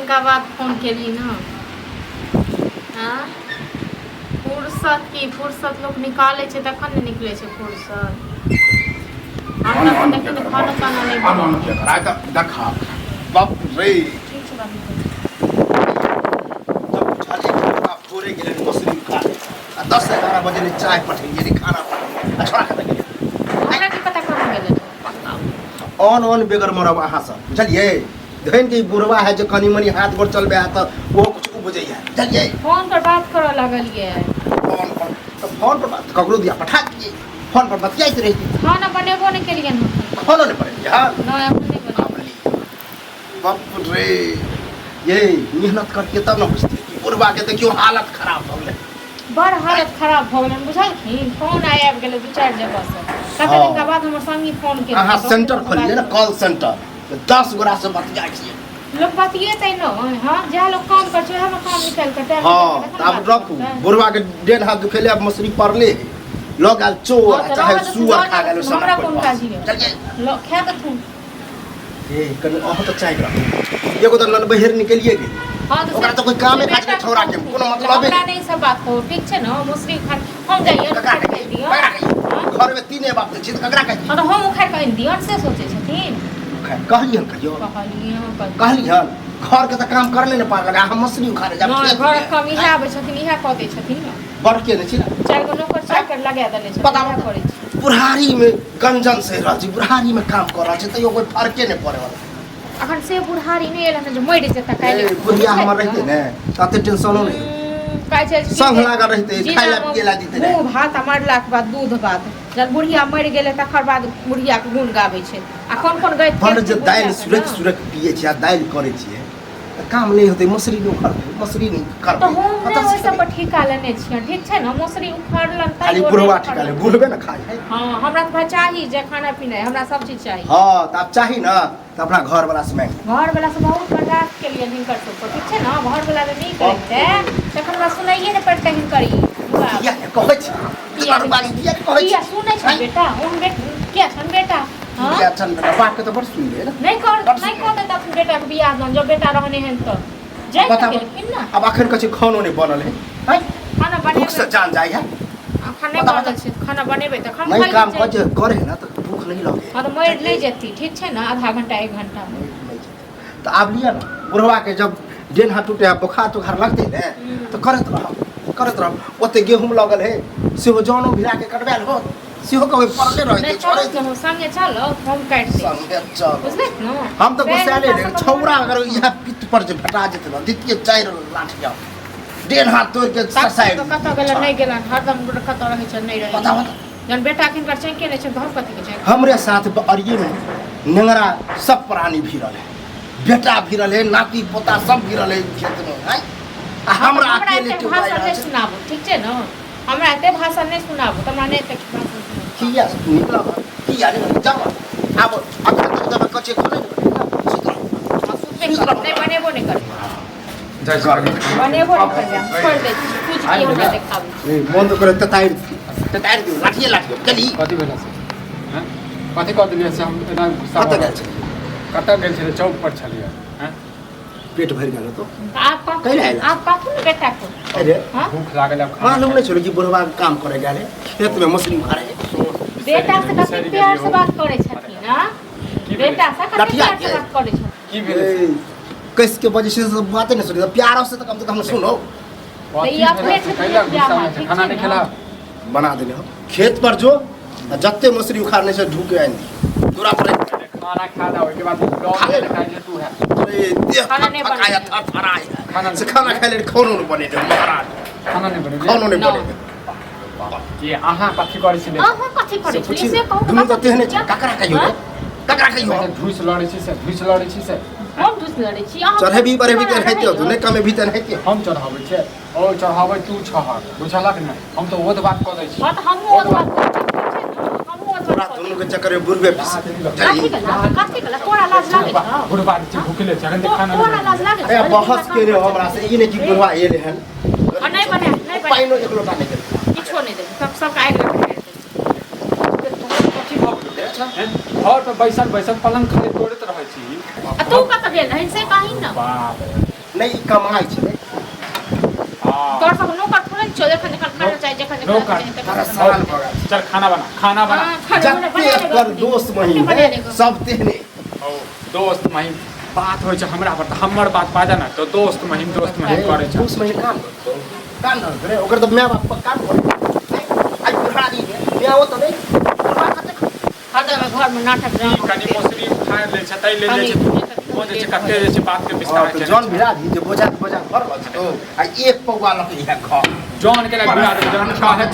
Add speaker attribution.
Speaker 1: दिनका बाद फोन केली ना। हाँ फुर्सत की फुर्सत लोग निकाले छे तखन ने निकले छे फुर्सत। हम तो देखिन खाना खाना नहीं
Speaker 2: अन के कराय त देखा बाप रे
Speaker 1: ठीक छे बाबू।
Speaker 2: जब छाले का पूरे गेले मसरी खा 10-11 बजे ने चाय पठेलिए रे खाना पठेलिए छोड़ा खा गेले
Speaker 1: हमरा की पता कहां गेले
Speaker 2: ऑन बेगर मरब अहाँ सब बुझलिए धन के बुढ़वा है जो कनी मनी हाथ गोड़ चलबे है तो वो कुछ बुझैया बुझलिए
Speaker 1: फोन पर बात करे लगलिए।
Speaker 2: फोन पर बात ककरो दिया पठा दिए फोन पर बतियाइत रही
Speaker 1: खाना बनेबो नहीं केलिए ना।
Speaker 2: खाना नहीं पड़े यार
Speaker 1: ना अपन नहीं बने।
Speaker 2: बाप रे ये मेहनत करके तब ना बुझते कि बुढ़वा के देखियो हालत खराब हो गए
Speaker 1: बड़ हालत खराब भ गेलन बुझलखिन। फोन आबि गेलै 2-4 जगह से कते दिन के बाद हमर संगी फोन केलकै।
Speaker 2: अहाँ सेंटर खोलिए ना कॉल सेंटर 10 गोरा से बतिया छिए
Speaker 1: लोग बतिएतै न। हां जे लोग काम कर छै हम काम निकाल के टाइम।
Speaker 2: हां अब रखू बुढ़वा के डेढ़ हाथ दुखेले अब मछली पड़ले लोग आल चोर चाहे सुअर खा गेलो सब
Speaker 1: हमरा कोन काजी है
Speaker 2: चलिए
Speaker 1: लोग खा के थू
Speaker 2: ए कनी अह तो चाय रख एगो तो नन बहिर निकलिए गेल
Speaker 1: हां तो
Speaker 2: ओकरा तो कोई कामे काज के छोड़ा के कोनो मतलब
Speaker 1: हमरा नहीं सब बात हो ठीक छै न। मुसरी खा हम जाइए
Speaker 2: ककरा कहि दियो घर में तीने बाप छै तो ककरा कहि
Speaker 1: हां तो हम उखाड़ के दियन से सोचे छथिन।
Speaker 2: कहलियन कहियो कहलियन घर के तो काम करले न पार लगा हम मछली उखाड़े जा
Speaker 1: ना घर कम इहा आबै छथिन इहा क दै छथिन न।
Speaker 2: बड़ के ने छी ना
Speaker 1: 4 गो नौकर चाकर लगा देने छथिन
Speaker 2: पता
Speaker 1: इहा करै छी।
Speaker 2: बुढ़ारी में गंजन से रह छी बुढ़ारी में काम कर रहा छै तो कोई फर्के नहीं पड़े वाला
Speaker 1: अखन से बुढ़ारी नहीं एला न जो मरि जेता काल्हि
Speaker 2: बुढ़िया हमर रहते ने ताते टेंशनो नहीं
Speaker 1: काय छै
Speaker 2: संग लगा रहते खाइला पियला दीते
Speaker 1: ने मुंह भात मरला के बाद दूध भात जब बुढ़िया मरि गेलै तकर बाद बुढ़िया के गुण गाबै छै। आ कोन कोन गइत
Speaker 2: बड़ जे दाल सुरक पिए छी आ दाल करे छी काम नहीं होते मछली नहीं उखाड़ते मछली नहीं कर
Speaker 1: तो हम ने ओइ सब पर ठिका लेने छियै ठीक छै न। मछली उखाड़लन त
Speaker 2: खाली बुढ़वा ठिका ले बुढ़बे न खाए
Speaker 1: हां हमरा त चाही जे खाना पीना हमरा सब चीज चाही।
Speaker 2: हां त अब चाही न त अपना घर वाला से मांग
Speaker 1: घर वाला से बहुत बर्दाश्त के लिए हिनकर सब ठीक छै न। घर वाला ने नहीं करते तखन हमरा सुनाइए न पड़ते हिनकर
Speaker 2: या कहै छी तोर बारी या कहै छी
Speaker 1: सुनै छै बेटा उन बेटा क्या छन बेटा हां
Speaker 2: या छन बेटा बात के तो बड़ सुन ले ना
Speaker 1: नहीं कर दे त बेटा के बियाह जन जब बेटा रहने हैं तो जय केलखिन ना।
Speaker 2: अब आखिर कछु खानो नहीं बनल है
Speaker 1: खाना बने
Speaker 2: भूख से जान जाए है
Speaker 1: खाना बनल छै खाना बनेबै त हम
Speaker 2: नहीं काम करे ना तो भूख नहीं लगे
Speaker 1: हां तो मर नहीं जेती ठीक छै ना आधा घंटा 1 घंटा में
Speaker 2: तो आप लिया ना बुढ़वा के जब डेन हाथ टूटे बुखार तो घर लगते ने तो करत रह ओते गेहूं लगल है सेहो जानो भिरा के कटबैल हो सेहो कबे पड़ले रहते छोड़े
Speaker 1: के संगे चलो हम काट दे
Speaker 2: संगे चल
Speaker 1: बुझले न।
Speaker 2: हम तो गुस्साले रे छौरा अगर यहां पित्त पर जे फटा जेते न दितिए 4 लाठ जाओ डेन हाथ तोड़ के साइड
Speaker 1: तो कत गेल नहीं गेल हरदम कत रहे छ नहीं रहे
Speaker 2: बता
Speaker 1: जन बेटा किन कर चैन के ने छ घर कथि के छै
Speaker 2: हमरे साथ अरिये में नंगरा सब प्राणी भिरल है बेटा भिरल है नाती पोता सब भिरल है खेत में है हमरा अकेले के
Speaker 1: भाषण नहीं सुनाबो ठीक छै न। हमरा एते भाषण नहीं सुनाबो हमरा नहीं तक भाषण
Speaker 2: किया निकला किया नहीं जाओ अब जब कच्चे खोले
Speaker 1: नहीं बनेबो नहीं कर
Speaker 2: जय कर
Speaker 1: बनेबो नहीं कर छोड़ दे कुछ की हमरा देखाबो
Speaker 2: बंद करे तताइर दियो लाठिए चली
Speaker 3: कथी भेला से हैं कथी कह देलिए से हम एना गुस्सा कतऽ गेल छलै चौक पर छलिए हैं
Speaker 2: पेट भर गेल तो
Speaker 1: आप काटू न बेटा को
Speaker 2: अरे
Speaker 3: भूख लागल
Speaker 2: मालूम नहीं चलो कि बुढ़वा काम करे गेले खेत में मछली उखाड़े
Speaker 1: बेटा से कते प्यार से बात करे छथिन ना बेटा से कते प्यार से बात करे छथिन
Speaker 3: की भेलै
Speaker 2: कैसे के वजह से बातें नहीं सुनी प्यार से तो कम से कम सुनो
Speaker 1: ये अपने से
Speaker 3: खाना नहीं खेला
Speaker 2: बना देने हो खेत पर जो जत्ते मछली उखाड़ने से ढूके आएंगी दूरा पर
Speaker 3: खाना खा दा के बाद लौट खाई जे तू है
Speaker 2: अरे देख
Speaker 1: खाना नहीं
Speaker 2: पकाया था फराई से खाना खाए ले कोनो न बने दे महाराज
Speaker 3: खाना नहीं बने
Speaker 2: कोनो नहीं बने दे
Speaker 3: ये आहा कथी करै छी
Speaker 1: अहाँ कथी करे छी से कहू
Speaker 2: दुनू तो तेहने छै ककरा कहियो
Speaker 3: धुइस लड़ै छी से
Speaker 1: हम दुस लड़े छी अहाँ
Speaker 2: चढ़े भी परे भी तेन हेते हो नहीं कमे भी तेन हेते
Speaker 3: हम चढ़ाबै छै ओ चढ़ाबै तू छह बुझलक नै हम तो ओद बात क दै छी
Speaker 1: बात हम ओद बात हम ओद
Speaker 2: पूरा दोनों के चक्कर में बुरबे
Speaker 1: काठी गला तोरा लाज लागे
Speaker 3: बुढ़बा छै भूखले छै अखन खाना
Speaker 1: तोरा लाज लागे
Speaker 2: ए बहस के रे हमरा से ई नहीं कि बुढ़वा एले हन
Speaker 1: नहीं बने
Speaker 2: पाइनो एक लोटा नहीं दे
Speaker 1: किछो नहीं दे सब आइ लग
Speaker 3: कथी भऽ गेलै घर पर बैसल पलंग खाली तोड़ैत रहै छी
Speaker 1: तू कत गेल है से कहीं ना
Speaker 3: बाप
Speaker 2: नहीं कमाई छे
Speaker 1: तोर सब नौकर थोड़े छो जखन खाना चाहिए जखन
Speaker 3: नौकर।
Speaker 2: तारा साल भगा
Speaker 3: चल खाना बना
Speaker 2: जत्ते पर दोस्त महीन है सब तेहने
Speaker 3: दोस्त महिम बात होइ छै हमरा पर त हमर बात बाजा ना तो दोस्त महिम करे छै
Speaker 2: दोस्त महीन काम करतो काम न करे ओकर तो माय बाप काम करतो आज बुढ़ारी है मैं वो तो नहीं
Speaker 1: हरदम घर में नाटक ड्रामा
Speaker 3: कनी मोसरी खाए ले छै तै ले ले छै ओ जे छै कते जे छै बात के विस्तार छै
Speaker 2: जॉन बिरादी जे बोझा घर ल तो आ एक पौवा लके इहा खा
Speaker 3: जॉन के लग बिराद जॉन खा है